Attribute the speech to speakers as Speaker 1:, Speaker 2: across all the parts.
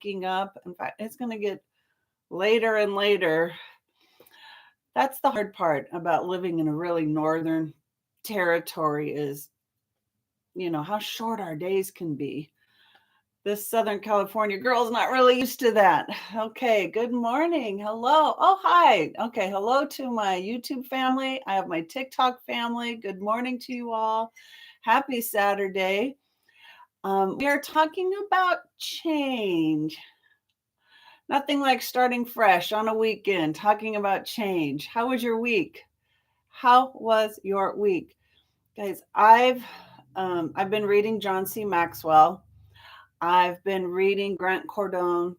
Speaker 1: waking up. In fact, it's going to get later and later. That's the hard part about living in a really northern territory is, how short our days can be. This Southern California girl's not really used to that. Okay, good morning. Hello. Oh, hi. Okay, hello to my YouTube family. I have my TikTok family. Good morning to you all. Happy Saturday. We are talking about change. Nothing like starting fresh on a weekend, talking about change. How was your week? How was your week? Guys, I've been reading John C. Maxwell. I've been reading Grant Cardone,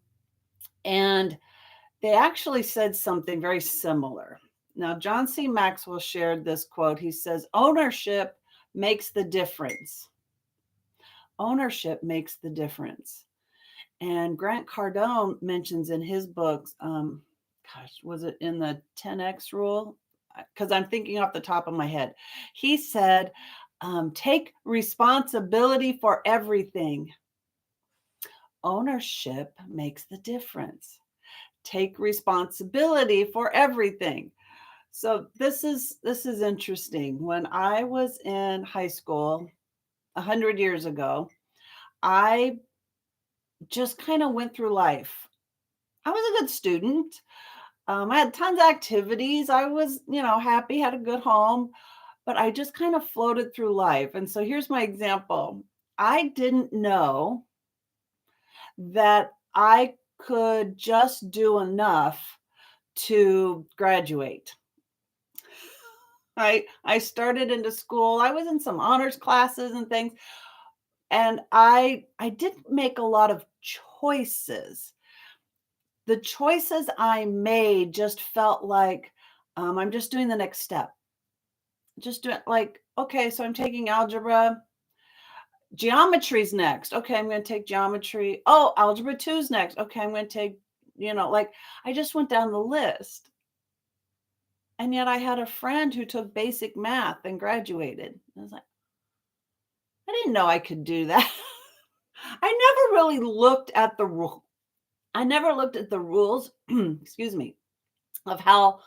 Speaker 1: and they actually said something very similar. Now, John C. Maxwell shared this quote. He says, ownership makes the difference. Ownership makes the difference. And Grant Cardone mentions in his books, was it in the 10X rule? Because I'm thinking off the top of my head. He said, take responsibility for everything. Ownership makes the difference. Take responsibility for everything. So this is interesting. When I was in high school 100 years ago, I just kind of went through life. I was a good student. I had tons of activities. I was, happy, had a good home, but I just kind of floated through life. And so here's my example. I didn't know that I could just do enough to graduate. I started into school. I was in some honors classes and things, and I didn't make a lot of choices. The choices I made just felt like I'm just doing the next step. Just doing like, okay, so I'm taking algebra. Geometry's next. Okay, I'm going to take geometry. Oh, algebra 2's next. Okay, I'm going to take, I just went down the list. And yet I had a friend who took basic math and graduated. I was like, I didn't know I could do that. I never really looked at the rule. I never looked at the rules, excuse me, of how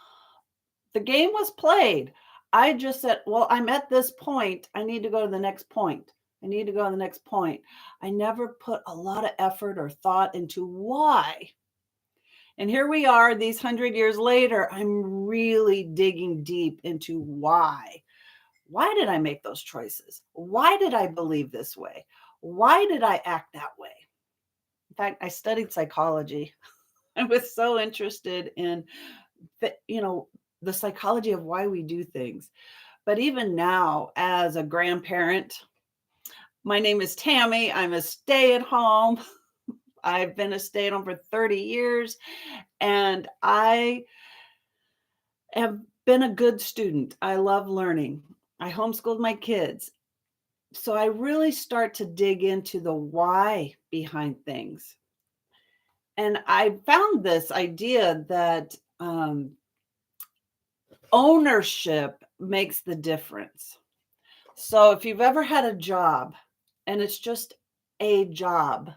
Speaker 1: the game was played. I just said, well, I'm at this point. I need to go to the next point. I need to go to the next point. I never put a lot of effort or thought into why. And here we are, these 100 years later, I'm really digging deep into why. Why did I make those choices? Why did I believe this way? Why did I act that way? In fact, I studied psychology. I was so interested in the psychology of why we do things. But even now, as a grandparent, my name is Tammy. I'm a stay-at-home. I've been a stay-at-home for 30 years, and I have been a good student. I love learning. I homeschooled my kids. So I really start to dig into the why behind things. And I found this idea that ownership makes the difference. So if you've ever had a job and it's just a job,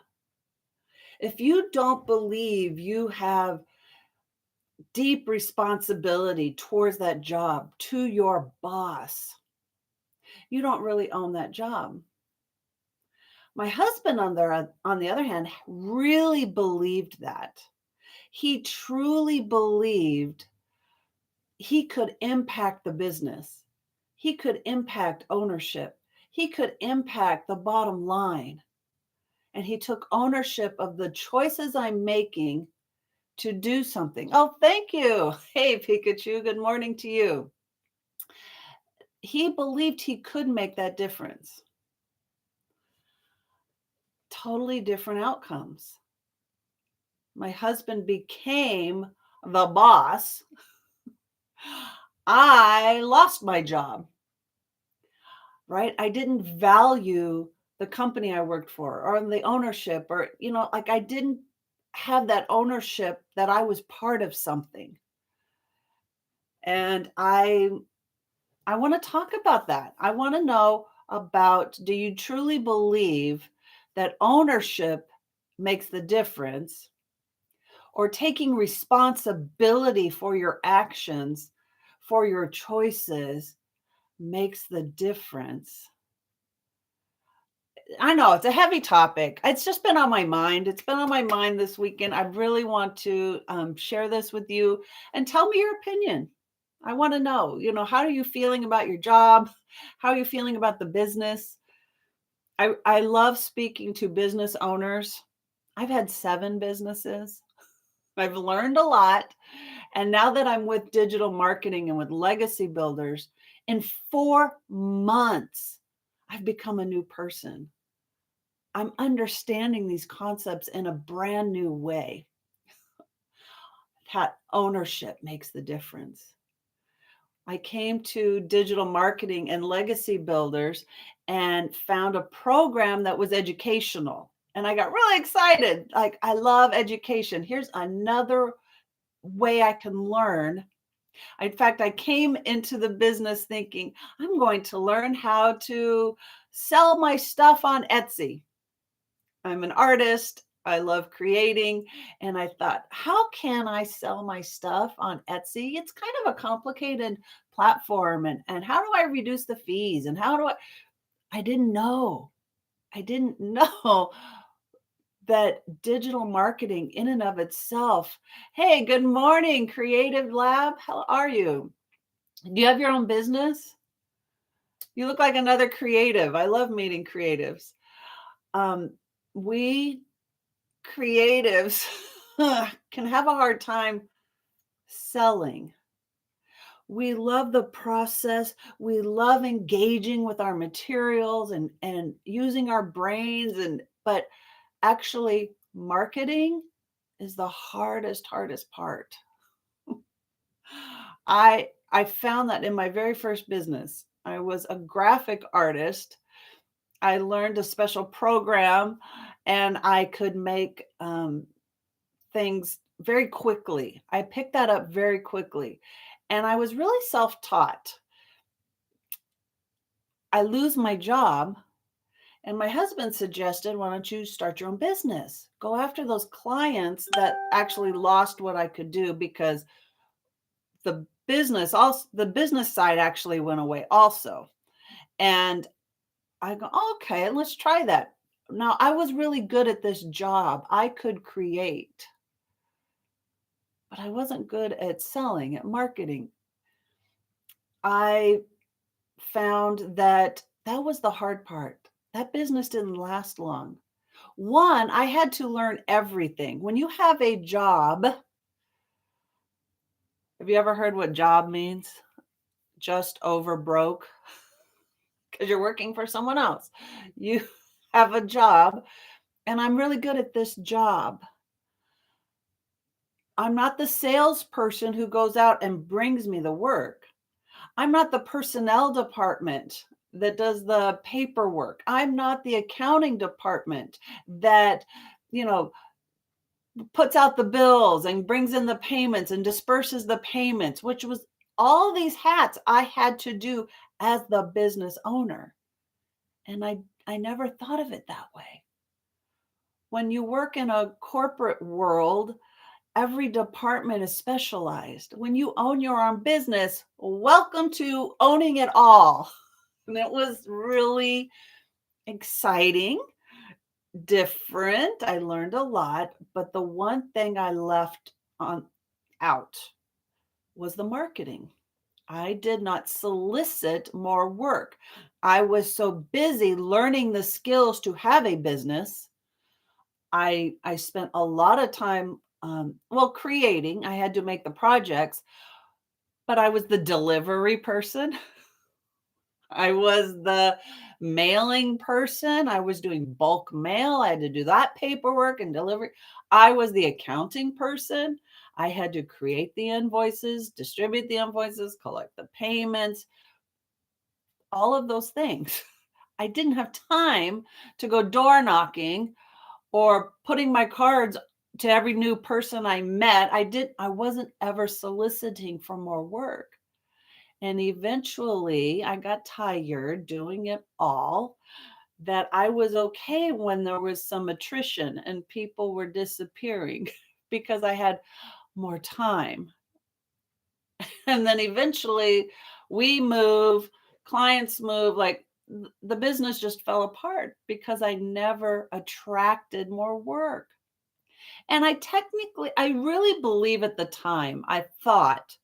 Speaker 1: if you don't believe you have deep responsibility towards that job to your boss, you don't really own that job. My husband, on the other hand, really believed that. He truly believed he could impact the business. He could impact ownership. He could impact the bottom line. And he took ownership of the choices I'm making to do something. Oh, thank you. Hey, Pikachu, good morning to you. He believed he could make that difference. Totally different outcomes. My husband became the boss. I lost my job, right? I didn't value the company I worked for or the ownership or, I didn't have that ownership that I was part of something. And I want to talk about that. I want to know about, do you truly believe that ownership makes the difference, or taking responsibility for your actions, for your choices makes the difference. I know it's a heavy topic. It's just been on my mind. It's been on my mind this weekend. I really want to share this with you and tell me your opinion. I want to know, how are you feeling about your job? How are you feeling about the business? I love speaking to business owners. I've had 7 businesses. I've learned a lot. And now that I'm with digital marketing and with legacy builders, in 4 months, I've become a new person. I'm understanding these concepts in a brand new way. That ownership makes the difference. I came to digital marketing and legacy builders and found a program that was educational. And I got really excited. Like, I love education. Here's another way I can learn. In fact, I came into the business thinking, I'm going to learn how to sell my stuff on Etsy. I'm an artist. I love creating. And I thought, how can I sell my stuff on Etsy? It's kind of a complicated platform. And how do I reduce the fees? And I didn't know. I didn't know that digital marketing in and of itself. Hey, good morning, Creative Lab. How are you? Do you have your own business? You look like another creative. I love meeting creatives. We creatives can have a hard time selling. We love the process. We love engaging with our materials and using our brains but actually marketing is the hardest part. I found that in my very first business. I was a graphic artist. I learned a special program and I could make things very quickly. I picked that up very quickly. And I was really self-taught. I lose my job, and my husband suggested, why don't you start your own business? Go after those clients that actually lost what I could do because the business side actually went away also. And I go, okay, let's try that. Now, I was really good at this job. I could create, but I wasn't good at selling, at marketing. I found that that was the hard part. That business didn't last long. One, I had to learn everything. When you have a job, have you ever heard what job means? Just over broke, because you're working for someone else. You have a job, and I'm really good at this job. I'm not the salesperson who goes out and brings me the work. I'm not the personnel department that does the paperwork. I'm not the accounting department that, you know, puts out the bills and brings in the payments and disperses the payments, which was all these hats I had to do as the business owner. And I never thought of it that way. When you work in a corporate world, every department is specialized. When you own your own business, welcome to owning it all. And it was really exciting, different. I learned a lot, but the one thing I left on out was the marketing. I did not solicit more work. I was so busy learning the skills to have a business. I spent a lot of time creating. I had to make the projects, but I was the delivery person. I was the mailing person. I was doing bulk mail. I had to do that paperwork and delivery. I was the accounting person. I had to create the invoices, distribute the invoices, collect the payments, all of those things. I didn't have time to go door knocking or putting my cards to every new person I met. I wasn't ever soliciting for more work. And eventually I got tired doing it all. that I was okay when there was some attrition and people were disappearing because I had more time. And then eventually we move, clients move, like the business just fell apart because I never attracted more work. And I really believe at the time, I thought,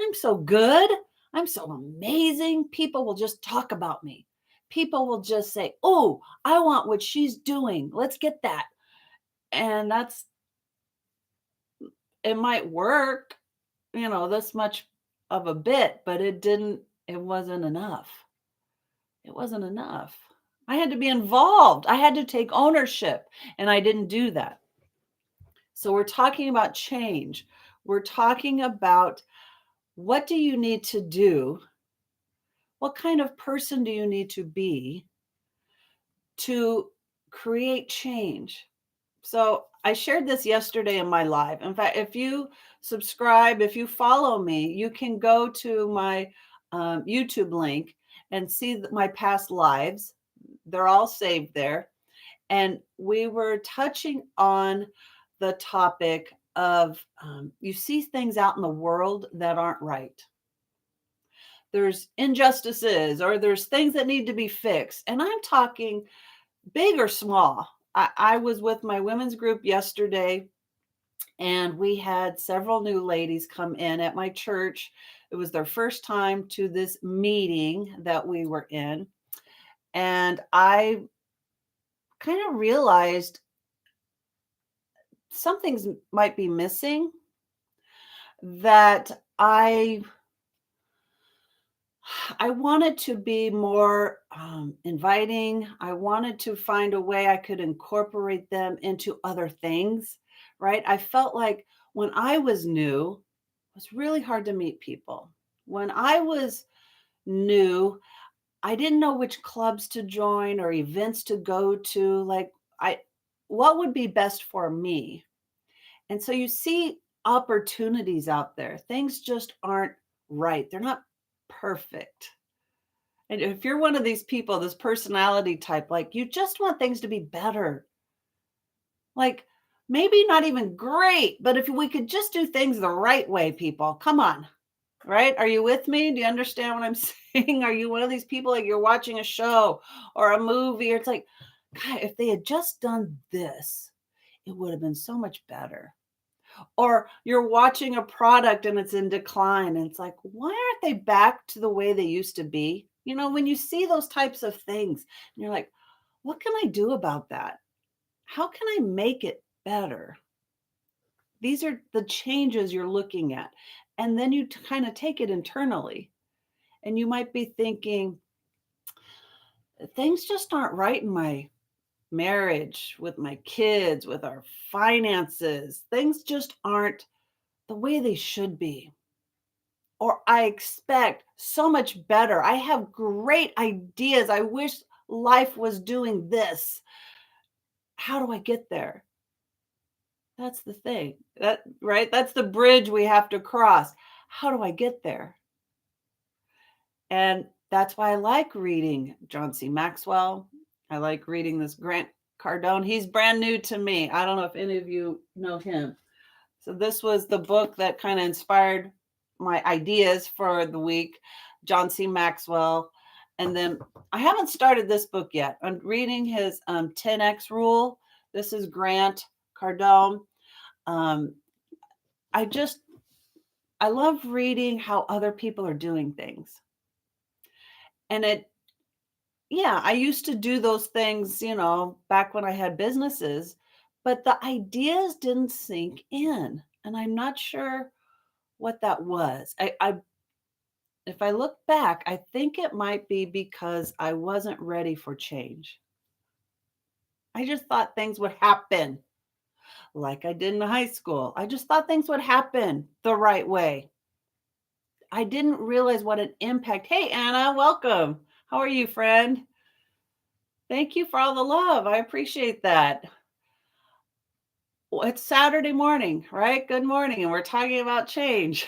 Speaker 1: I'm so good. I'm so amazing. People will just talk about me. People will just say, oh, I want what she's doing. Let's get that. And it might work, this much of a bit, but it wasn't enough. It wasn't enough. I had to be involved. I had to take ownership, and I didn't do that. So we're talking about change. We're talking about what do you need to do? What kind of person do you need to be to create change? So I shared this yesterday in my live. In fact, if you subscribe, if you follow me, you can go to my YouTube link and see my past lives. They're all saved there. And we were touching on the topic of you see things out in the world that aren't right. There's injustices or there's things that need to be fixed. And I'm talking big or small. I was with my women's group yesterday, and we had several new ladies come in at my church. It was their first time to this meeting that we were in. And I kind of realized some things might be missing that I wanted to be more inviting. I wanted to find a way I could incorporate them into other things, right? I felt like when I was new, it was really hard to meet people. When I was new, I didn't know which clubs to join or events to go to. I, what would be best for me? And so you see opportunities out there. Things just aren't right. They're not perfect. And if you're one of these people, this personality type, like you just want things to be better, like maybe not even great, but if we could just do things the right way, people, come on, right? Are you with me? Do you understand what I'm saying? Are you one of these people like you're watching a show or a movie, or it's like, God, if they had just done this, it would have been so much better. Or you're watching a product and it's in decline, and it's like, why aren't they back to the way they used to be? When you see those types of things, and you're like, what can I do about that? How can I make it better? These are the changes you're looking at. And then you kind of take it internally, and you might be thinking, things just aren't right in my marriage, with my kids, with our finances. Things just aren't the way they should be. Or I expect so much better. I have great ideas. I wish life was doing this. How do I get there? That's the thing. Right? That's the bridge we have to cross. How do I get there? And that's why I like reading John C. Maxwell. I like reading this Grant Cardone. He's brand new to me. I don't know if any of you know him. So this was the book that kind of inspired my ideas for the week, John C. Maxwell. And then I haven't started this book yet. I'm reading his 10X rule. This is Grant Cardone. Um, I just, I love reading how other people are doing things. And yeah, I used to do those things, back when I had businesses, but the ideas didn't sink in. And I'm not sure what that was. If I look back, I think it might be because I wasn't ready for change. I just thought things would happen like I did in high school. I just thought things would happen the right way. I didn't realize what an impact. Hey, Anna, welcome. How are you, friend? Thank you for all the love. I appreciate that. Well, it's Saturday morning, right? Good morning. And we're talking about change.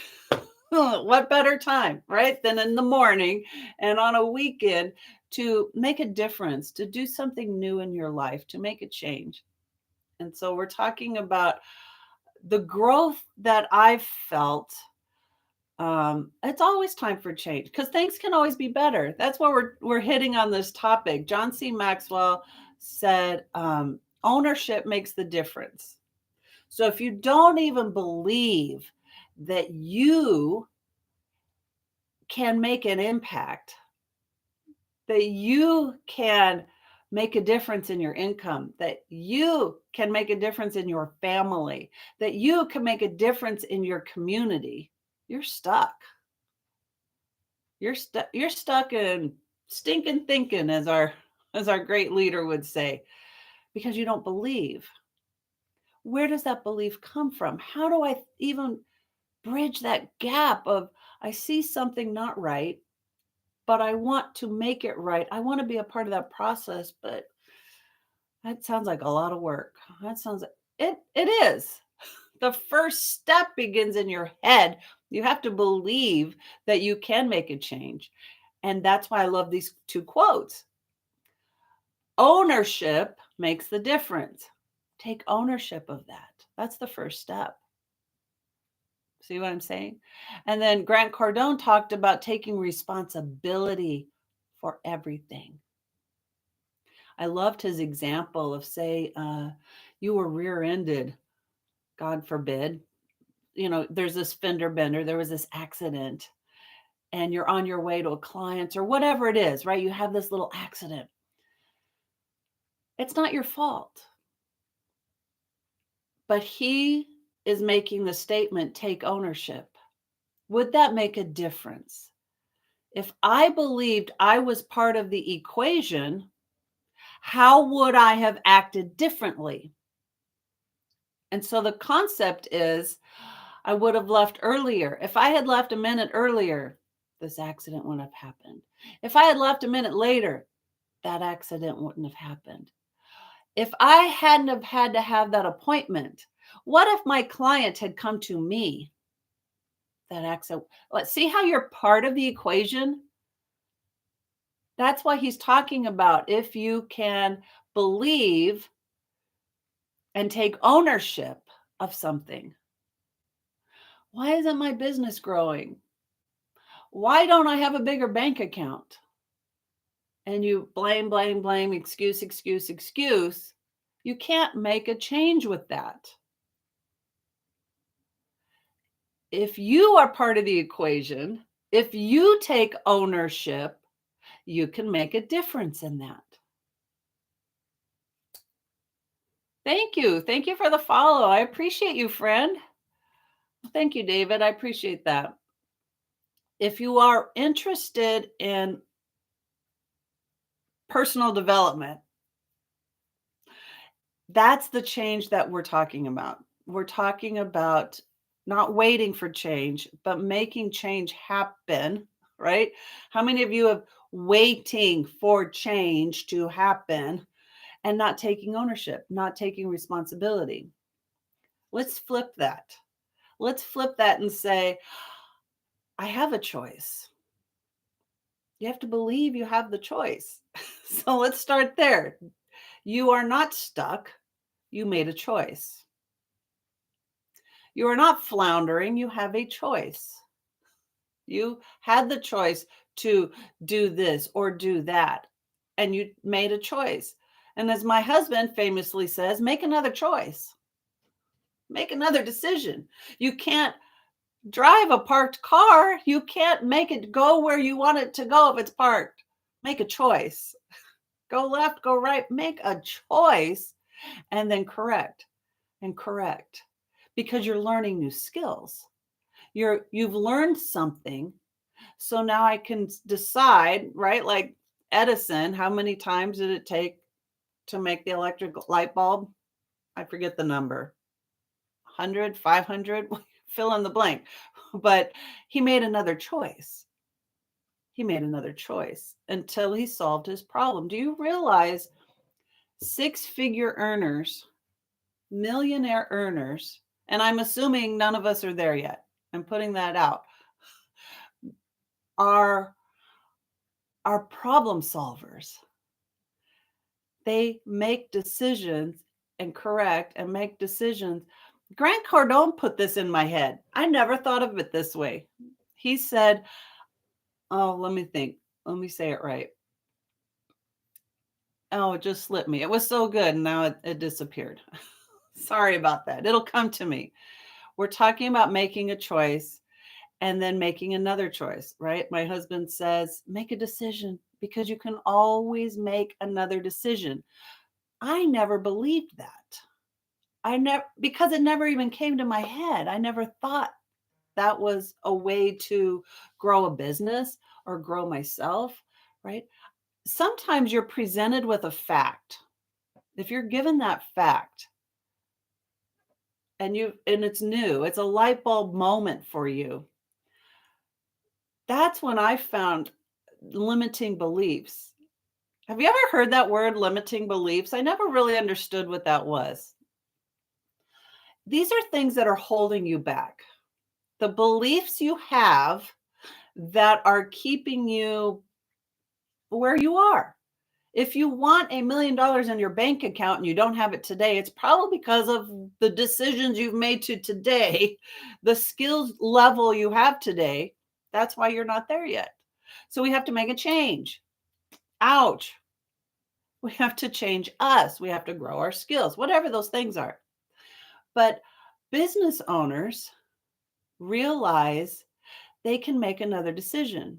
Speaker 1: What better time, right, than in the morning and on a weekend to make a difference, to do something new in your life, to make a change. And so we're talking about the growth that I've felt. It's always time for change because things can always be better. That's why we're hitting on this topic. John C. Maxwell said, ownership makes the difference. So if you don't even believe that you can make an impact, that you can make a difference in your income, that you can make a difference in your family, that you can make a difference in your community, you're stuck. You're stuck in stinking thinking, as our great leader would say, because you don't believe. Where does that belief come from? How do I even bridge that gap of I see something not right, but I want to make it right. I want to be a part of that process, but that sounds like a lot of work. That sounds like it is. The first step begins in your head. You have to believe that you can make a change. And that's why I love these two quotes. Ownership makes the difference. Take ownership of that. That's the first step. See what I'm saying? And then Grant Cardone talked about taking responsibility for everything. I loved his example of, say, you were rear-ended, God forbid. There's this fender bender, there was this accident, and you're on your way to a client or whatever it is, right? You have this little accident. It's not your fault. But he is making the statement, take ownership. Would that make a difference? If I believed I was part of the equation, how would I have acted differently? And so the concept is I would have left earlier. If I had left a minute earlier, this accident wouldn't have happened. If I had left a minute later, that accident wouldn't have happened. If I hadn't have had to have that appointment, what if my client had come to me? That accident. Let's see how you're part of the equation. That's why he's talking about if you can believe and take ownership of something. Why isn't my business growing? Why don't I have a bigger bank account? And you blame, blame, blame, excuse, excuse, excuse. You can't make a change with that. If you are part of the equation, if you take ownership, you can make a difference in that. Thank you. Thank you for the follow. I appreciate you, friend. Thank you, David. I appreciate that. If you are interested in personal development, that's the change that we're talking about. We're talking about not waiting for change, but making change happen, right? How many of you have waiting for change to happen and not taking ownership, not taking responsibility? Let's flip that. Let's flip that and say, I have a choice. You have to believe you have the choice. So let's start there. You are not stuck. You made a choice. You are not floundering. You have a choice. You had the choice to do this or do that, and you made a choice. And as my husband famously says, make another choice, make another decision. You can't drive a parked car. You can't make it go where you want it to go if it's parked. Make a choice. Go left, go right, make a choice, and then correct and correct, because you're learning new skills. You've learned something. So now I can decide, right? Like Edison, how many times did it take to make the electric light bulb? I forget the number. 100, 500, fill in the blank. But he made another choice. He made another choice until he solved his problem. Do you realize six-figure earners, millionaire earners, and I'm assuming none of us are there yet. I'm putting that out. are problem solvers. They make decisions and correct and make decisions. Grant Cardone put this in my head. I never thought of it this way. He said, oh, let me think. Let me say it right. Oh, it just slipped me. It was so good, and now it disappeared. Sorry about that. It'll come to me. We're talking about making a choice and then making another choice, right? My husband says, make a decision because you can always make another decision. I never believed that. I never, because it never even came to my head. I never thought that was a way to grow a business or grow myself, right? Sometimes you're presented with a fact. If you're given that fact and it's new, it's a light bulb moment for you. That's when I found limiting beliefs. Have you ever heard that word, limiting beliefs? I never really understood what that was. These are things that are holding you back. The beliefs you have that are keeping you where you are. If you want $1 million in your bank account and you don't have it today, it's probably because of the decisions you've made to today, the skills level you have today. That's why you're not there yet. So we have to make a change. Ouch. We have to change us. We have to grow our skills, whatever those things are. But business owners realize they can make another decision.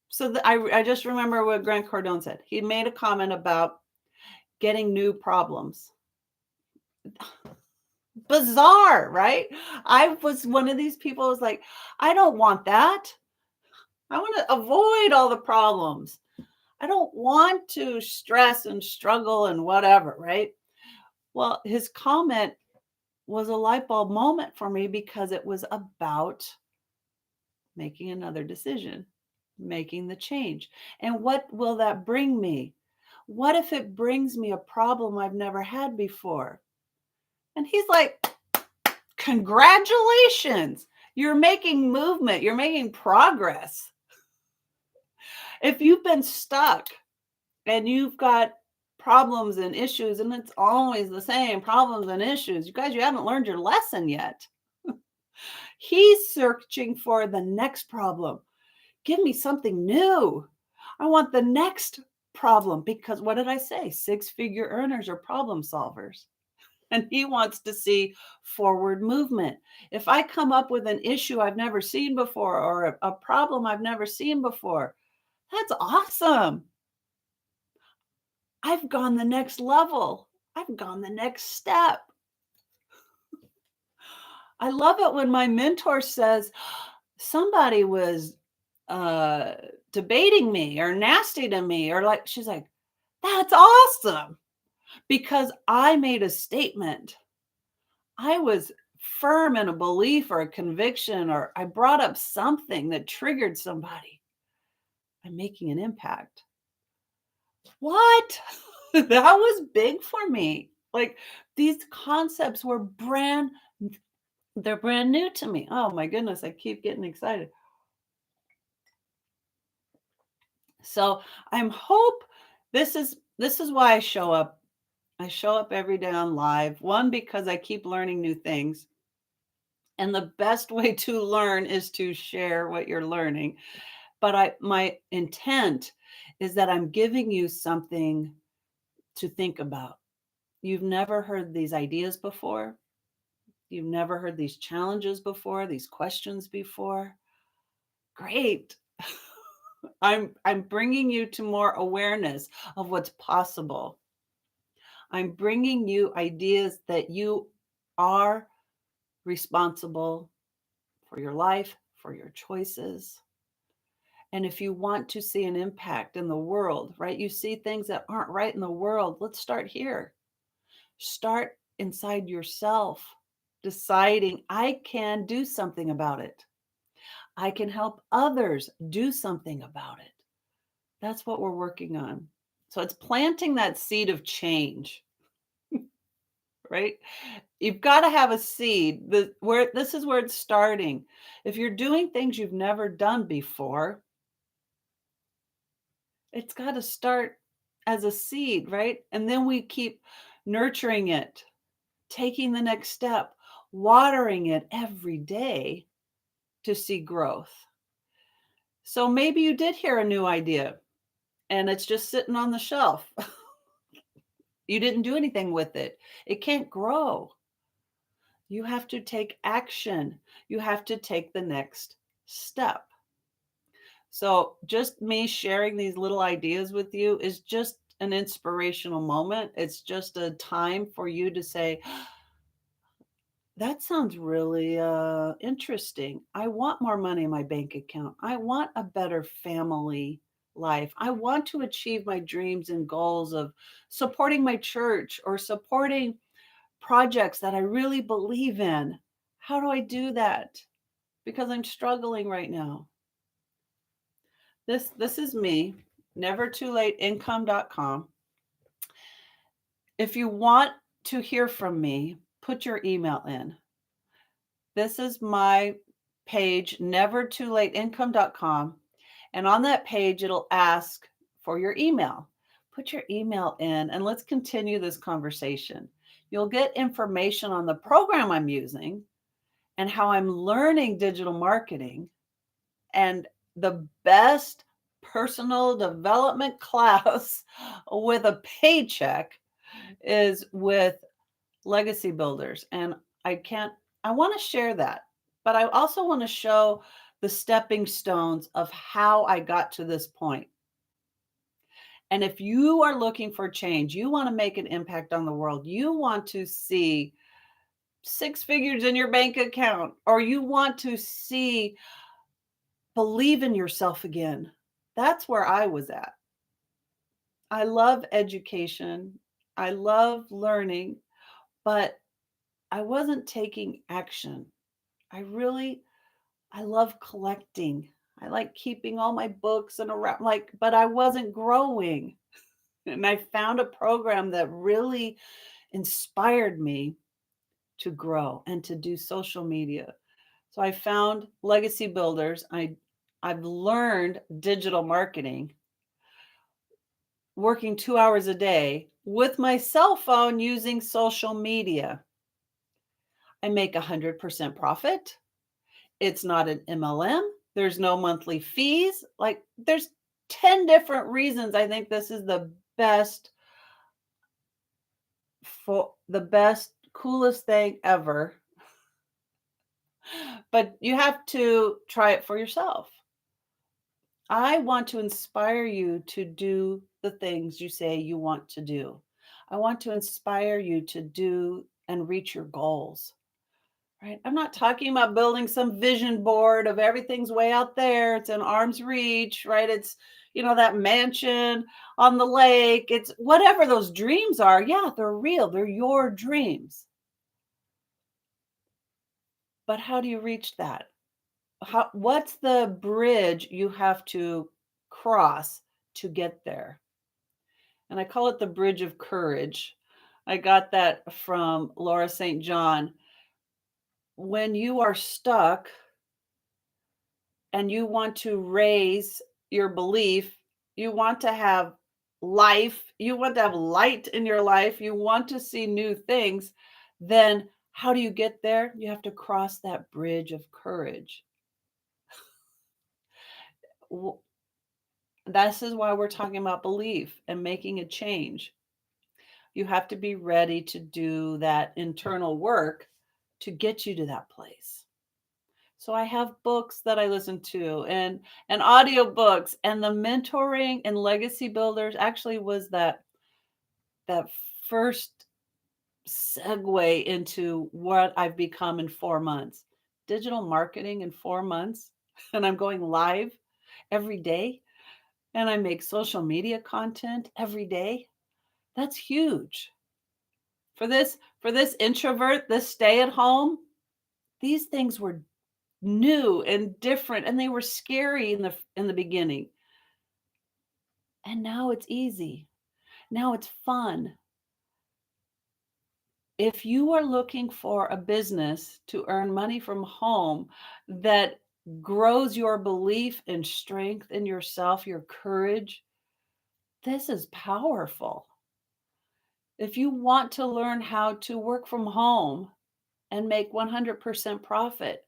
Speaker 1: So I just remember what Grant Cardone said. He made a comment about getting new problems. Bizarre, right? I was one of these people who was like, I don't want that. I want to avoid all the problems. I don't want to stress and struggle and whatever, right? Well, his comment was a light bulb moment for me because it was about making another decision, making the change. And what will that bring me? What if it brings me a problem I've never had before? And he's like, congratulations. You're making movement. You're making progress. If you've been stuck and you've got problems and issues, and it's always the same problems and issues, you guys, you haven't learned your lesson yet. He's searching for the next problem. Give me something new. I want the next problem because what did I say? Six-figure earners are problem solvers. And he wants to see forward movement. If I come up with an issue I've never seen before or a problem I've never seen before, that's awesome. I've gone the next level. I've gone the next step. I love it when my mentor says, somebody was uh, debating me or nasty to me, or like, she's like, that's awesome because I made a statement. I was firm in a belief or a conviction, or I brought up something that triggered somebody. I'm making an impact. What? That was big for me. Like these concepts were they're brand new to me. Oh my goodness, I keep getting excited. So I'm hope this is why I show up. I show up every day on live. One, because I keep learning new things. And the best way to learn is to share what you're learning. But my intent is that I'm giving you something to think about. You've never heard these ideas before. You've never heard these challenges before, these questions before. Great. I'm bringing you to more awareness of what's possible. I'm bringing you ideas that you are responsible for your life, for your choices. And if you want to see an impact in the world, right? You see things that aren't right in the world. Let's start here. Start inside yourself, deciding I can do something about it. I can help others do something about it. That's what we're working on. So it's planting that seed of change, right? You've got to have a seed. This is where it's starting. If you're doing things you've never done before, It's got to start as a seed, right? And then we keep nurturing it, taking the next step, watering it every day to see growth. So maybe you did hear a new idea and it's just sitting on the shelf. You didn't do anything with it. It can't grow. You have to take action. You have to take the next step. So, just me sharing these little ideas with you is just an inspirational moment. It's just a time for you to say, that sounds really interesting. I want more money in my bank account. I want a better family life. I want to achieve my dreams and goals of supporting my church or supporting projects that I really believe in. How do I do that? Because I'm struggling right now. This is me, nevertoolateincome.com. If you want to hear from me, put your email in. This is my page, nevertoolateincome.com. And on that page, it'll ask for your email. Put your email in and let's continue this conversation. You'll get information on the program I'm using and how I'm learning digital marketing and the best personal development class with a paycheck is with legacy builders. And I can't, I want to share that, but I also want to show the stepping stones of how I got to this point. And if you are looking for change, you want to make an impact on the world, you want to see six figures in your bank account, or you want to see believe in yourself again. That's where I was at. I love education. I love learning, but I wasn't taking action. I really I love collecting. I like keeping all my books and around like but I wasn't growing. And I found a program that really inspired me to grow and to do social media. So I found Legacy Builders. I've learned digital marketing working 2 hours a day with my cell phone using social media. I make 100% profit. It's not an MLM. There's no monthly fees. Like there's 10 different reasons I think this is best the best coolest thing ever. But you have to try it for yourself. I want to inspire you to do the things you say you want to do. I want to inspire you to do and reach your goals. Right? I'm not talking about building some vision board of everything's way out there. It's in arm's reach, right? It's, that mansion on the lake. It's whatever those dreams are. Yeah, they're real. They're your dreams. But how do you reach that? What's the bridge you have to cross to get there? And I call it the bridge of courage. I got that from Laura St. John. When you are stuck and you want to raise your belief, you want to have life, you want to have light in your life, you want to see new things, then how do you get there? You have to cross that bridge of courage. This is why we're talking about belief and making a change. You have to be ready to do that internal work to get you to that place. So I have books that I listen to and audio books, and the mentoring and legacy builders actually was that first segue into what I've become in 4 months. Digital marketing in 4 months, and I'm going live every day, and I make social media content every day. That's huge. For this introvert, this stay at home, these things were new and different, and they were scary in the beginning. And now it's easy. Now it's fun. If you are looking for a business to earn money from home that grows your belief and strength in yourself, your courage, This is powerful. If you want to learn how to work from home and make 100% profit,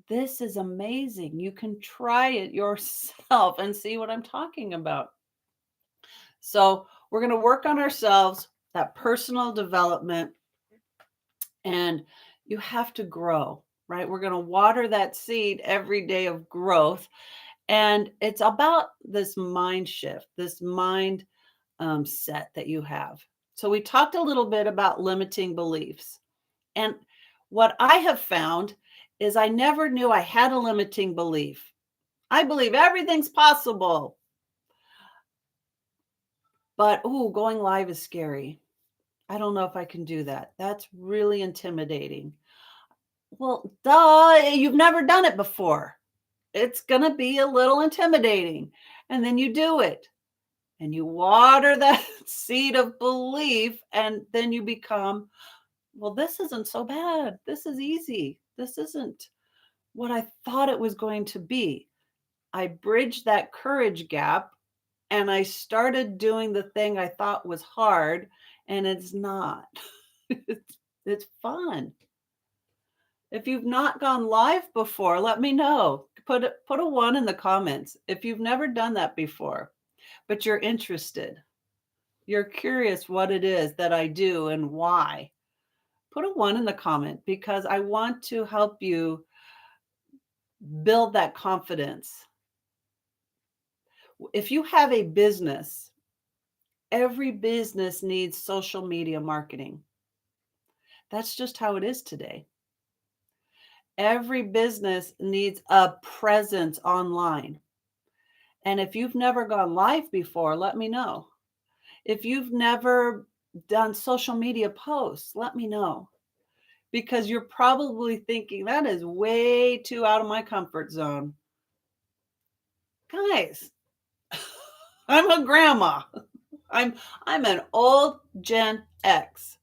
Speaker 1: this is amazing. You can try it yourself and see what I'm talking about. So, we're going to work on ourselves, that personal development, and you have to grow, right? We're going to water that seed every day of growth. And it's about this mind shift, this mind set that you have. So, we talked a little bit about limiting beliefs. And what I have found is I never knew I had a limiting belief. I believe everything's possible. But, ooh, going live is scary. I don't know if I can do that. That's really intimidating. Well, duh, you've never done it before. It's going to be a little intimidating. And then you do it and you water that seed of belief. And then you become, well, this isn't so bad. This is easy. This isn't what I thought it was going to be. I bridged that courage gap and I started doing the thing I thought was hard, and it's not. it's fun. If you've not gone live before, let me know. Put a 1 in the comments if you've never done that before, but you're interested. You're curious what it is that I do and why. Put a 1 in the comment because I want to help you build that confidence. If you have a business, every business needs social media marketing. That's just how it is today. Every business needs a presence online. And if you've never gone live before, let me know. If you've never done social media posts, let me know. Because you're probably thinking that is way too out of my comfort zone. Guys, I'm a grandma. I'm an old Gen X.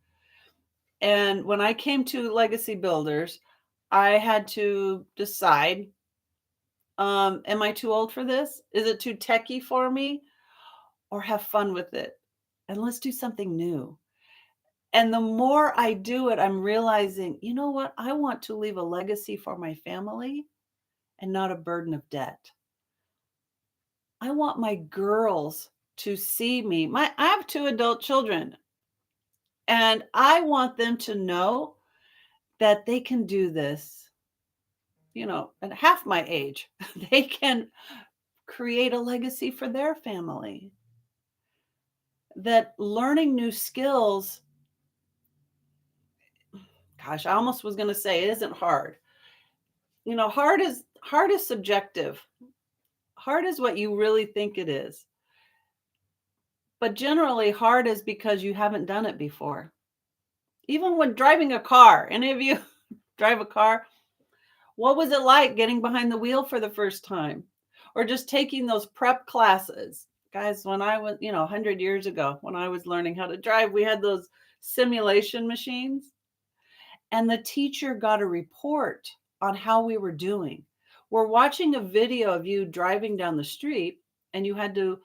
Speaker 1: And when I came to Legacy Builders, I had to decide, am I too old for this? Is it too techie for me? Or have fun with it? And let's do something new. And the more I do it, I'm realizing, you know what? I want to leave a legacy for my family and not a burden of debt. I want my girls to see me. I have 2 adult children, and I want them to know that they can do this, at half my age. They can create a legacy for their family. That learning new skills, gosh, I almost was going to say it isn't hard. Hard is subjective. Hard is what you really think it is. But generally hard is because you haven't done it before. Even when driving a car, any of you drive a car? What was it like getting behind the wheel for the first time? Or just taking those prep classes? Guys, when I was, 100 years ago, when I was learning how to drive, we had those simulation machines. And the teacher got a report on how we were doing. We're watching a video of you driving down the street, and you had to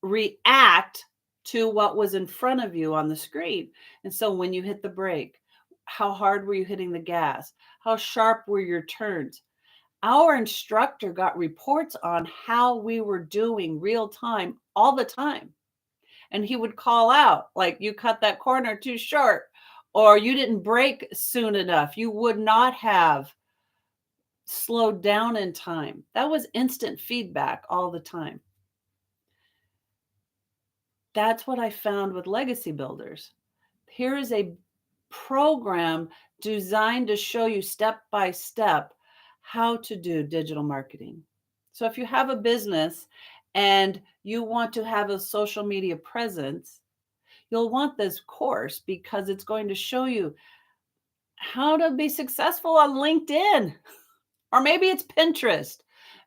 Speaker 1: react to what was in front of you on the screen. And so when you hit the brake, how hard were you hitting the gas? How sharp were your turns? Our instructor got reports on how we were doing real time all the time. And he would call out, like, you cut that corner too short, or you didn't brake soon enough. You would not have slowed down in time. That was instant feedback all the time. That's what I found with Legacy Builders. Here is a program designed to show you step by step how to do digital marketing. So if you have a business and you want to have a social media presence, you'll want this course because it's going to show you how to be successful on LinkedIn, or maybe it's Pinterest.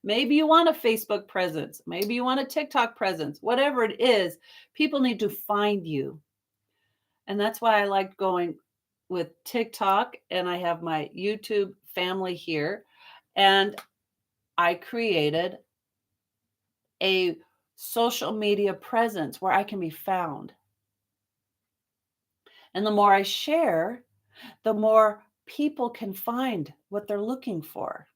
Speaker 1: Maybe you want a Facebook presence. Maybe you want a TikTok presence. Whatever it is, people need to find you. And that's why I like going with TikTok, and I have my YouTube family here. And I created a social media presence where I can be found. And the more I share, the more people can find what they're looking for.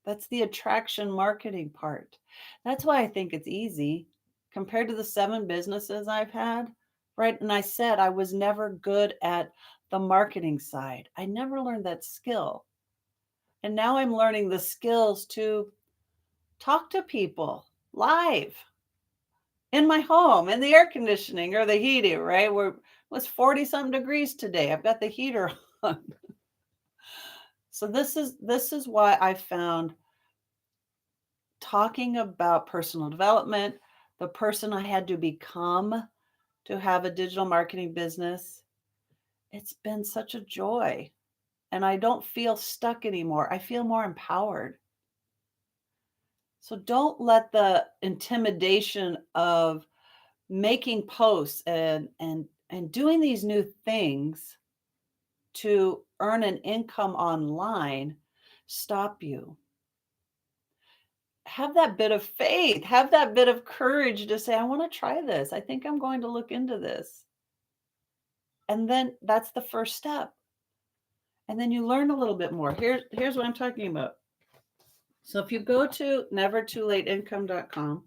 Speaker 1: That's the attraction marketing part. That's why I think it's easy compared to the 7 businesses I've had, right? And I said I was never good at the marketing side. I never learned that skill. And now I'm learning the skills to talk to people live in my home, in the air conditioning or the heating, right? Where it was 40 something degrees today. I've got the heater on. So this is why I found talking about personal development, the person I had to become to have a digital marketing business, it's been such a joy. And I don't feel stuck anymore. I feel more empowered. So don't let the intimidation of making posts and doing these new things to earn an income online stop you. Have that bit of faith, have that bit of courage to say, I want to try this. I think I'm going to look into this. And then that's the first step. And then you learn a little bit more. Here's what I'm talking about. So if you go to nevertoolateincome.com,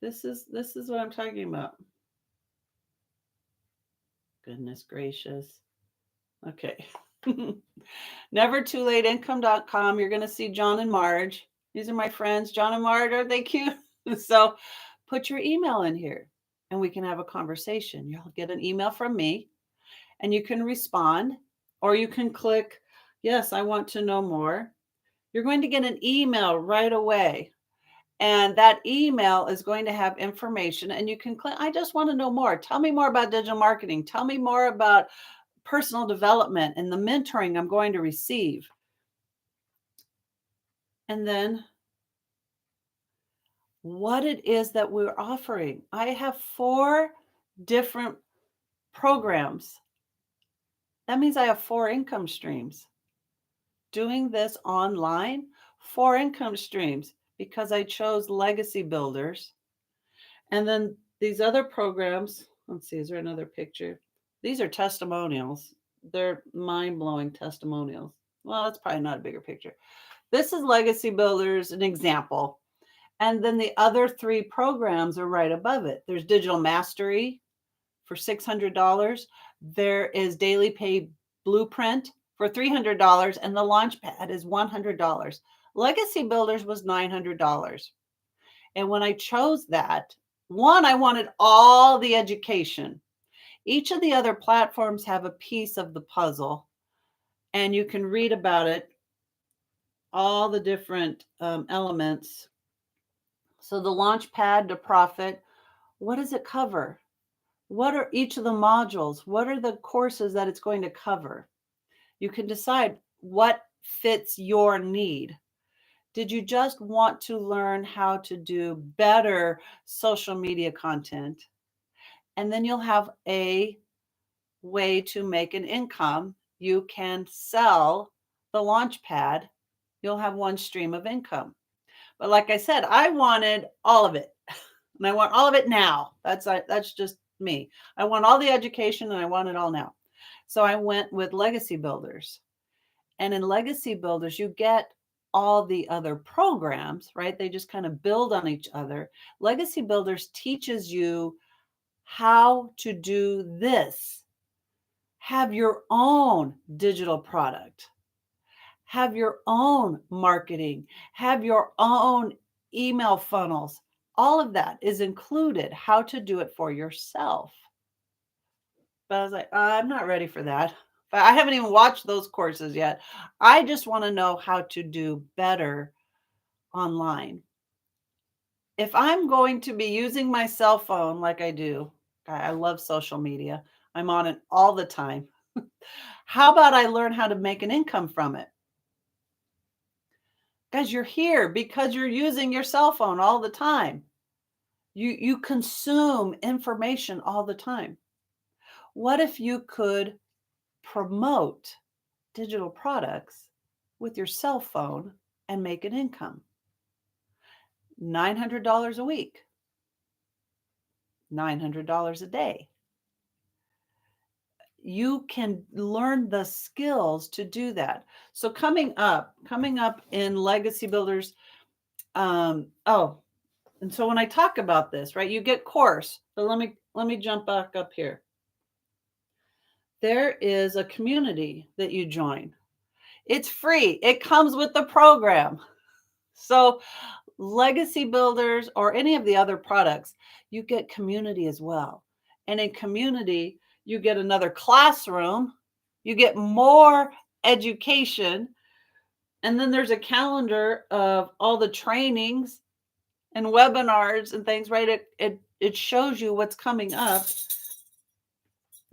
Speaker 1: this is what I'm talking about. Goodness gracious. Okay. Nevertoolateincome.com. You're going to see John and Marge. These are my friends. John and Marge, are they cute? So put your email in here and we can have a conversation. You'll get an email from me and you can respond or you can click, yes, I want to know more. You're going to get an email right away. And that email is going to have information and you can click, I just want to know more. Tell me more about digital marketing. Tell me more about personal development and the mentoring I'm going to receive. And then what it is that we're offering. I have 4 different programs. That means I have 4 income streams. Doing this online, 4 income streams because I chose legacy builders. And then these other programs, let's see, is there another picture? These are testimonials. They're mind-blowing testimonials. Well, that's probably not a bigger picture. This is Legacy Builders, an example. And then the other 3 programs are right above it. There's Digital Mastery for $600. There is Daily Pay Blueprint for $300. And the Launchpad is $100. Legacy Builders was $900. And when I chose that, one, I wanted all the education. Each of the other platforms have a piece of the puzzle, and you can read about it, all the different elements. So the Launchpad to Profit, what does it cover? What are each of the modules? What are the courses that it's going to cover? You can decide what fits your need. Did you just want to learn how to do better social media content? And then you'll have a way to make an income. You can sell the Launchpad. You'll have one stream of income. But like I said, I wanted all of it. And I want all of it now. That's just me. I want all the education and I want it all now. So I went with Legacy Builders. And in Legacy Builders, you get all the other programs, right? They just kind of build on each other. Legacy Builders teaches you how to do this. Have your own digital product. Have your own marketing. Have your own email funnels. All of that is included, how to do it for yourself. But I was like, I'm not ready for that. But I haven't even watched those courses yet. I just want to know how to do better online. If I'm going to be using my cell phone like I do, I love social media. I'm on it all the time. How about I learn how to make an income from it? Guys, you're here because you're using your cell phone all the time. You consume information all the time. What if you could promote digital products with your cell phone and make an income? $900 a week, $900 a day. You can learn the skills to do that. So coming up in Legacy Builders, oh, and so when I talk about this, right, you get course. But let me jump back up here. There is a community that you join. It's free. It comes with the program. So Legacy Builders or any of the other products, you get community as well. And in community, you get another classroom, you get more education, and then there's a calendar of all the trainings and webinars and things, right? It shows you what's coming up.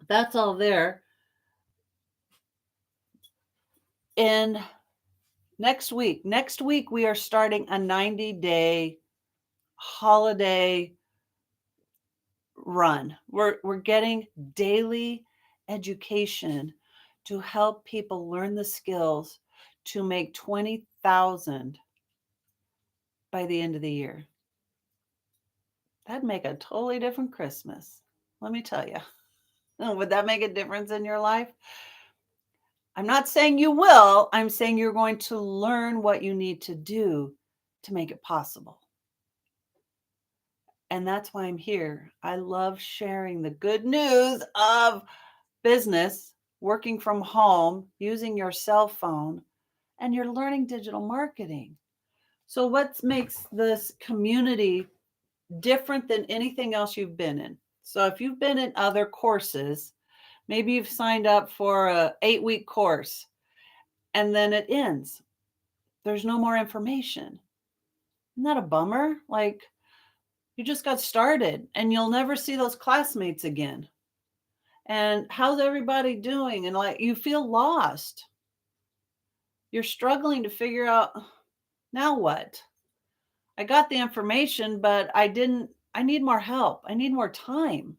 Speaker 1: That's all there. And next week we are starting a 90-day holiday run. We're getting daily education to help people learn the skills to make 20,000 by the end of the year. That'd make a totally different Christmas. Let me tell you. Would that make a difference in your life? I'm not saying you will. I'm saying you're going to learn what you need to do to make it possible. And that's why I'm here. I love sharing the good news of business, working from home, using your cell phone, and you're learning digital marketing. So, what makes this community different than anything else you've been in? So, if you've been in other courses, maybe you've signed up for a 8-week course and then it ends. There's no more information. Isn't that a bummer? Like, you just got started and you'll never see those classmates again. And how's everybody doing? And like, you feel lost. You're struggling to figure out, now what? I got the information, but I need more help. I need more time.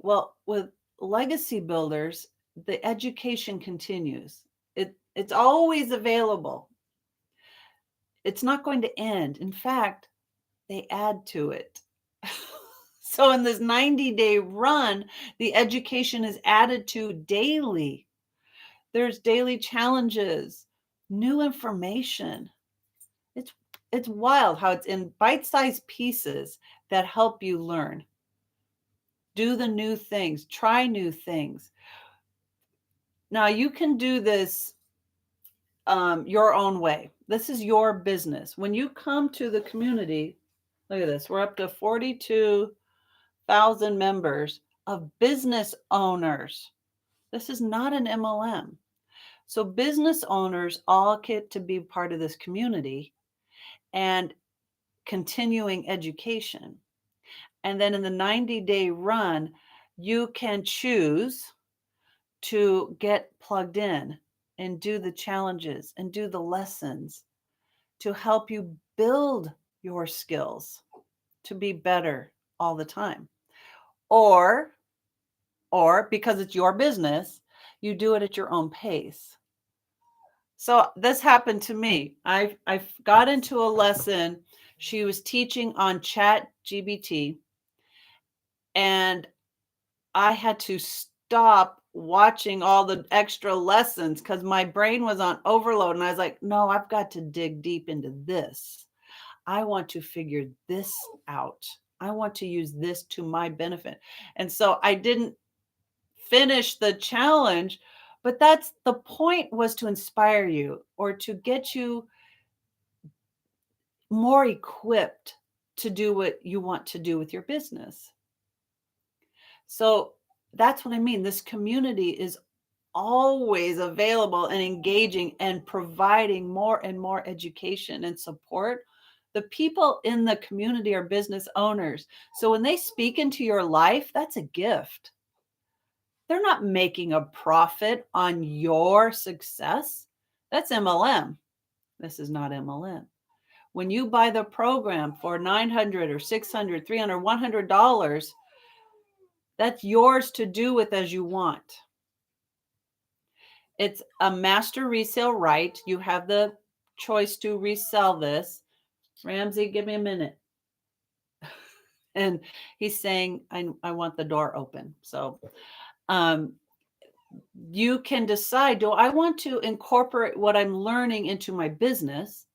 Speaker 1: Well, with Legacy Builders, the education continues. It's always available. It's not going to end. In fact, they add to it. So in this 90-day run, the education is added to daily. There's daily challenges, new information. It's wild how it's in bite-sized pieces that help you learn. Do the new things, try new things. Now you can do this your own way. This is your business. When you come to the community, look at this. We're up to 42,000 members of business owners. This is not an MLM. So business owners all get to be part of this community and continuing education. And then in the 90-day run, you can choose to get plugged in and do the challenges and do the lessons to help you build your skills to be better all the time. Or because it's your business, you do it at your own pace. So this happened to me. I got into a lesson. She was teaching on Chat GBT, and I had to stop watching all the extra lessons because my brain was on overload. And I was like, no, I've got to dig deep into this. I want to figure this out. I want to use this to my benefit. And so I didn't finish the challenge, but that's the point, was to inspire you or to get you more equipped to do what you want to do with your business. So that's what I mean. This community is always available and engaging and providing more and more education and support. The people in the community are business owners. So when they speak into your life, that's a gift. They're not making a profit on your success. That's MLM. This is not MLM. When you buy the program for $900 or $600, $300, $100, that's yours to do with as you want. It's a master resale right. You have the choice to resell this Ramsey, give me a minute. And he's saying, I want the door open. So um, you can decide, do I want to incorporate what I'm learning into my business?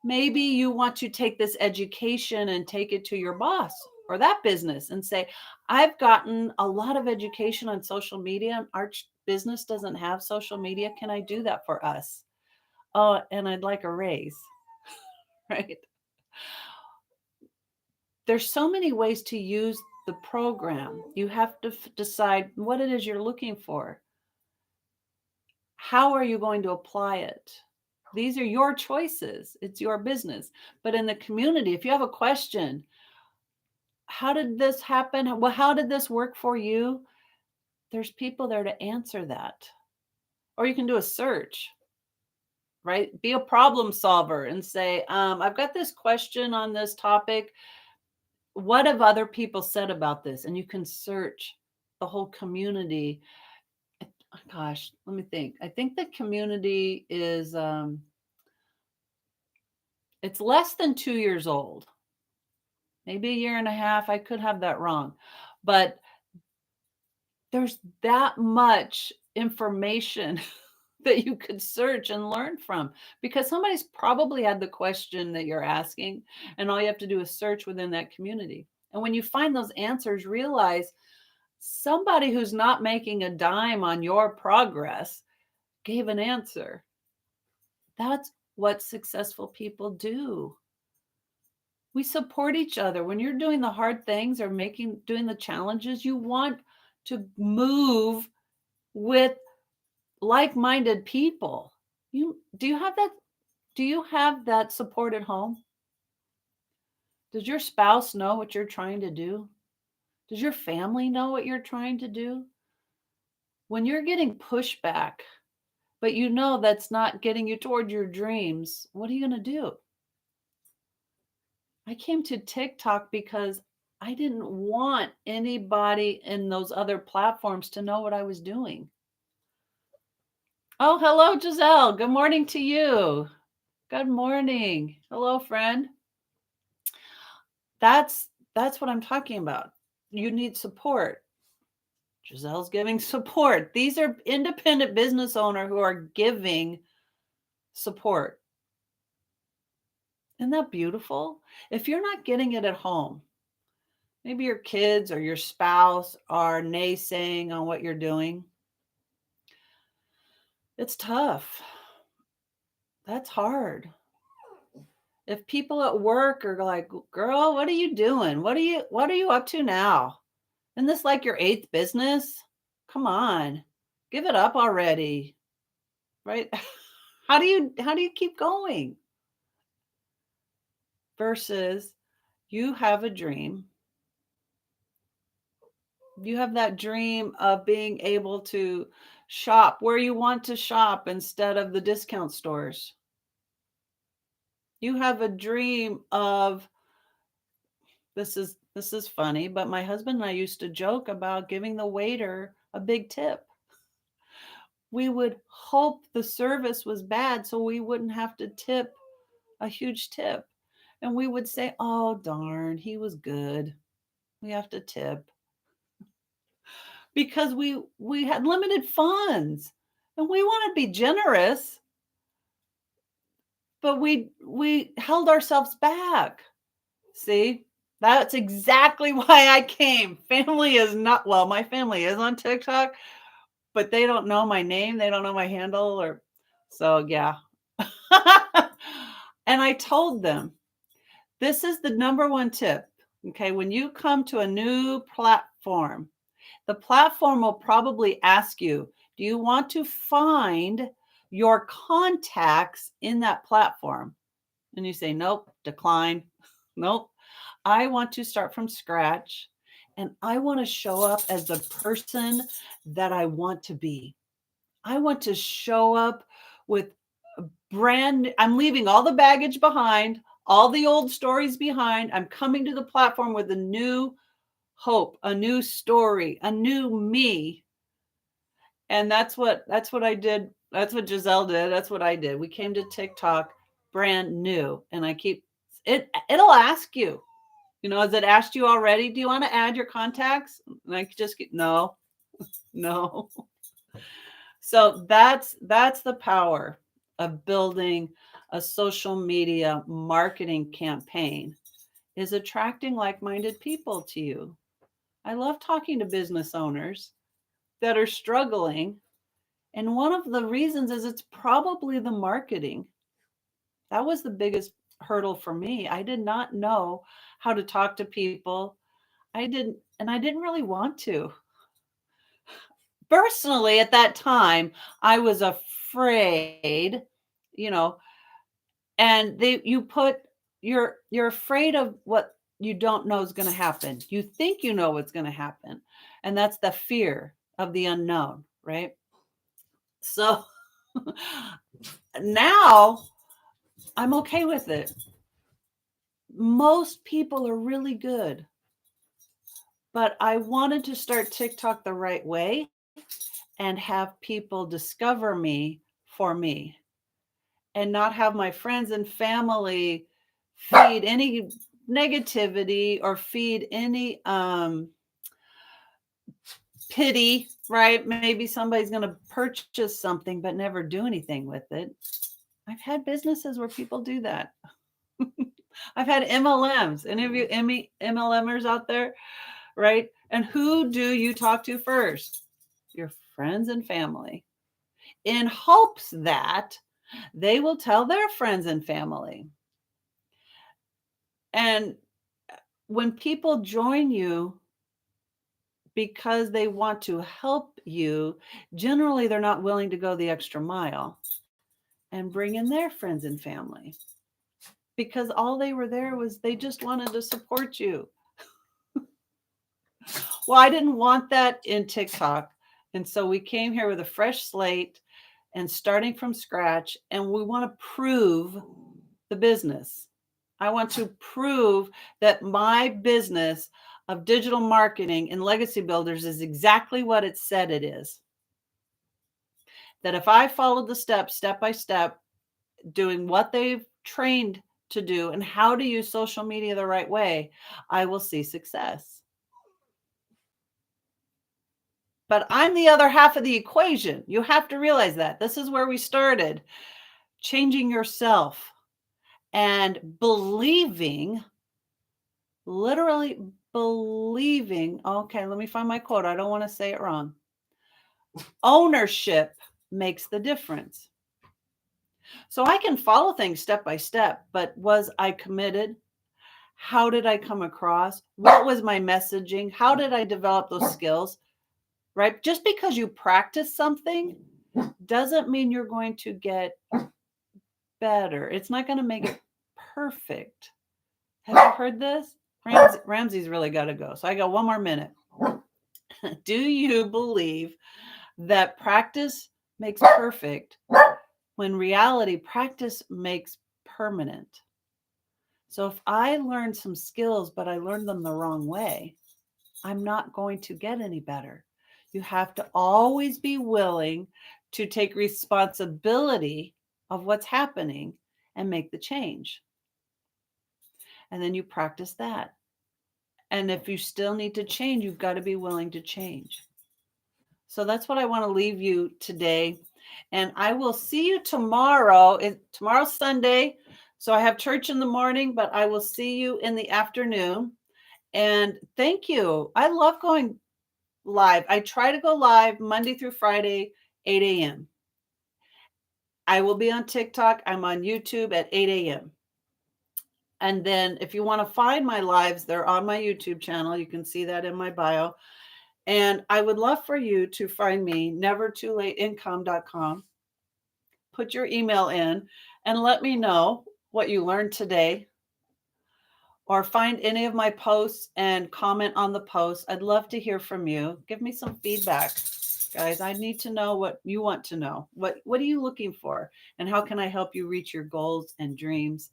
Speaker 1: Maybe you want to take this education and take it to your boss or that business and say, I've gotten a lot of education on social media, and our business doesn't have social media. Can I do that for us? Oh, and I'd like a raise, right? There's so many ways to use the program. You have to decide what it is you're looking for. How are you going to apply it? These are your choices. It's your business. But in the community, if you have a question, how did this happen? Well, how did this work for you? There's people there to answer that. Or you can do a search, right? Be a problem solver and say, I've got this question on this topic. What have other people said about this? And you can search the whole community. Gosh, let me think. I think the community is it's less than 2 years old, maybe a year and a half. I could have that wrong, but there's that much information that you could search and learn from, because somebody's probably had the question that you're asking, and all you have to do is search within that community. And when you find those answers, realize somebody who's not making a dime on your progress gave an answer. That's what successful people do. We support each other. When you're doing the hard things or doing the challenges, you want to move with like-minded people. Do you have that? Do you have that support at home? Does your spouse know what you're trying to do? Does your family know what you're trying to do? When you're getting pushback, but you know that's not getting you toward your dreams, what are you going to do? I came to TikTok because I didn't want anybody in those other platforms to know what I was doing. Oh, hello, Giselle. Good morning to you. Good morning. Hello, friend. That's what I'm talking about. You need support. Giselle's giving support. These are independent business owners who are giving support. Isn't that beautiful? If you're not getting it at home, maybe your kids or your spouse are naysaying on what you're doing. It's tough. That's hard. If people at work are like, "Girl, what are you doing? What are you up to now? Isn't this like your eighth business? Come on. Give it up already." Right? How do you keep going? Versus you have a dream. You have that dream of being able to shop where you want to shop instead of the discount stores. You have a dream of, this is funny, but my husband and I used to joke about giving the waiter a big tip. We would hope the service was bad so we wouldn't have to tip a huge tip. And we would say, "Oh darn, he was good. We have to tip." Because we had limited funds and we want to be generous, but we held ourselves back. See? That's exactly why I came. Family is not, well, my family is on TikTok, but they don't know my name, they don't know my handle, or so yeah. And I told them, this is the number one tip. Okay, when you come to a new platform, the platform will probably ask you, do you want to find your contacts in that platform? And you say, nope, decline. Nope. I want to start from scratch and I want to show up as the person that I want to be. I want to show up with I'm leaving all the baggage behind, all the old stories behind. I'm coming to the platform with a new hope, a new story, a new me. And that's what I did. That's what Giselle did. That's what I did. We came to TikTok brand new. And I keep It'll ask you, has it asked you already? Do you want to add your contacts? Like just no, no. So that's the power of building a social media marketing campaign, is attracting like-minded people to you. I love talking to business owners that are struggling, and one of the reasons is it's probably the marketing. That was the biggest hurdle for me. I did not know how to talk to people. I didn't really want to. Personally, at that time, I was afraid, you know, and you put you're afraid of what you don't know is going to happen. You think you know what's going to happen, and that's the fear of the unknown, right? So now I'm okay with it. Most people are really good, but I wanted to start TikTok the right way and have people discover me for me, and not have my friends and family feed any negativity or feed any pity, right? Maybe somebody's going to purchase something but never do anything with it. I've had businesses where people do that. I've had MLMs. Any of you MLMers out there, right? And who do you talk to first? Your friends and family, in hopes that they will tell their friends and family. And when people join you because they want to help you, generally they're not willing to go the extra mile and bring in their friends and family, because all they were there was they just wanted to support you. Well, I didn't want that in TikTok. And so we came here with a fresh slate and starting from scratch. And we want to prove the business. I want to prove that my business of digital marketing and legacy builders is exactly what it said it is. That if I followed the steps, step by step, doing what they've trained to do and how to use social media the right way, I will see success. But I'm the other half of the equation. You have to realize that. This is where we started. Changing yourself and believing, literally believing. Okay, let me find my quote. I don't want to say it wrong. Ownership makes the difference. So I can follow things step by step, but was I committed? How did I come across? What was my messaging? How did I develop those skills? Right? Just because you practice something doesn't mean you're going to get better. It's not going to make it perfect. Have you heard this? Ramsey's really got to go. So I got one more minute. Do you believe that practice makes perfect, when reality, practice makes permanent? So if I learned some skills, but I learned them the wrong way, I'm not going to get any better. You have to always be willing to take responsibility of what's happening and make the change. And then you practice that. And if you still need to change, you've got to be willing to change. So that's what I want to leave you today. And I will see you tomorrow. Tomorrow's Sunday. So I have church in the morning, but I will see you in the afternoon. And thank you. I love going live. I try to go live Monday through Friday, 8 a.m. I will be on TikTok. I'm on YouTube at 8 a.m. And then if you want to find my lives, they're on my YouTube channel. You can see that in my bio. And I would love for you to find me, nevertoolateincome.com. Put your email in and let me know what you learned today, or find any of my posts and comment on the post. I'd love to hear from you. Give me some feedback, guys. I need to know what you want to know. What are you looking for? And how can I help you reach your goals and dreams?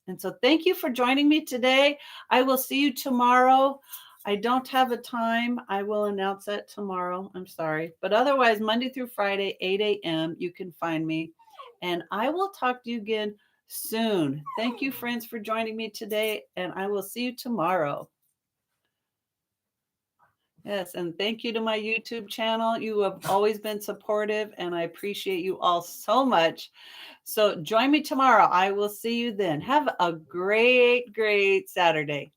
Speaker 1: And so thank you for joining me today. I will see you tomorrow. I don't have a time. I will announce that tomorrow. I'm sorry. But otherwise, Monday through Friday, 8 a.m., you can find me. And I will talk to you again soon. Thank you, friends, for joining me today, and I will see you tomorrow. Yes, and thank you to my YouTube channel. You have always been supportive, and I appreciate you all so much. So join me tomorrow. I will see you then. Have a great, great Saturday.